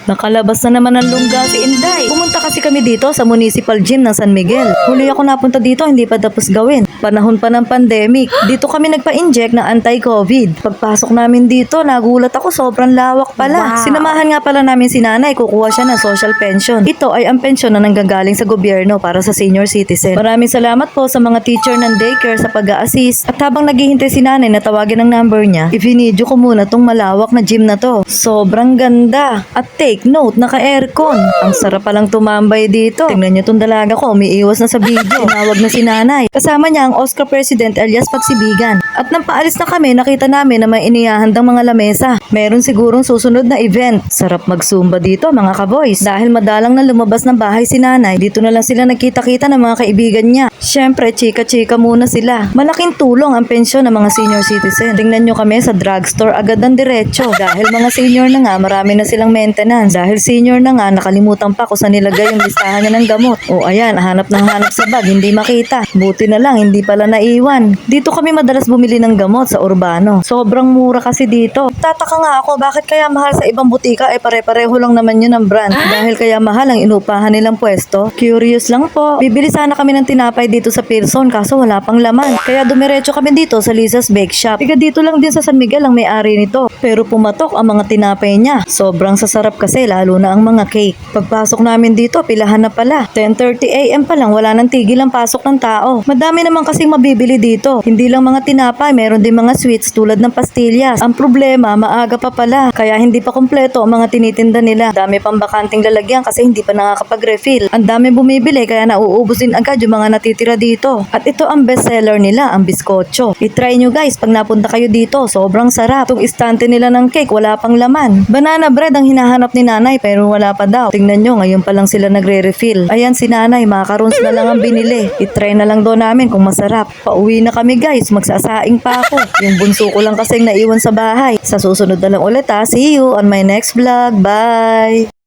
Nakalabas na naman ng lungga si Inday. Pumunta kasi kami dito sa Municipal Gym ng San Miguel. Huli ako napunta dito, hindi pa tapos gawin. Panahon pa ng pandemic. Dito kami nagpa-inject ng anti-COVID. Pagpasok namin dito, nagulat ako, sobrang lawak pala. Wow. Sinamahan nga pala namin si nanay, kukuha siya ng social pension. Ito ay ang pension na nanggagaling sa gobyerno para sa senior citizen. Maraming salamat po sa mga teacher ng daycare sa pag-a-assist. At habang naghihintay si nanay na tawagin ang number niya, i-video ko muna tong malawak na gym na to. Sobrang ganda. At take note, naka-aircon. Ang sarap palang tumambay dito. Tingnan niyo tong dalaga ko, umiiwas na sa video. Tinawag na si nanay. Kasama niya ang Oscar President Elias Pagsibigan. At nang paalis na kami, nakita namin na may inihahandang mga lamesa. Meron sigurong susunod na event. Sarap mag-zumba dito mga ka-boys. Dahil madalang na lumabas ng bahay si nanay, dito na lang sila nagkita-kita ng mga kaibigan niya. Siyempre, chika-chika muna sila. Malaking tulong ang pensyon ng mga senior citizen. Tingnan nyo kami sa drugstore agad ng diretso. Dahil mga senior na nga, marami na silang maintenance. Dahil senior na nga, nakalimutan pa kung saan nilagay yung listahan niya ng gamot. O ayan, hanap sa bag, hindi makita. Buti na lang, hindi pala naiwan. Dito kami madalas bumili ng gamot sa urbano. Sobrang mura kasi dito. Tataka nga ako, bakit kaya mahal sa ibang butika? Pare-pareho lang naman yun ang brand. Dahil kaya mahal ang inupahan nilang pwesto. Curious lang po. Bibili sana kami ng tinapay dito sa Pearson kaso wala pang laman. Kaya dumiretso kami dito sa Lisa's Bake Shop. Tiga dito lang din sa San Miguel ang may-ari nito. Pero pumatok ang mga tinapay niya. Sobrang sasarap kasi lalo na ang mga cake. Pagpasok namin dito, pilahan na pala. 10:30 AM pa lang, wala nang tigil ang pasok ng tao. Madami naman kasing mabibili dito. Hindi lang mga tinapay, meron din mga sweets tulad ng pastillas. Ang problema, maaga pa pala. Kaya hindi pa kompleto ang mga tinitinda nila. Dami pang bakanting lalagyan kasi hindi pa nakakapag-refill. Ang dami bumibili kaya nauubos din agad yung mga natitira dito. At ito ang bestseller nila, ang biskotso. I-try nyo guys pag napunta kayo dito. Sobrang sarap. Itong istante nila ng cake, wala pang laman. Banana bread ang hinahanap ni nanay pero wala pa daw. Tingnan nyo, ngayon pa lang sila nagre-refill. Ayan si nanay, macarons na lang ang binili. I-try na lang daw namin kung masarap. Pauwi na kami guys, magsasaing pa ako. Yung bunso ko lang kasing naiwan sa bahay. Sa susunod na lang ulit ha. See you on my next vlog. Bye!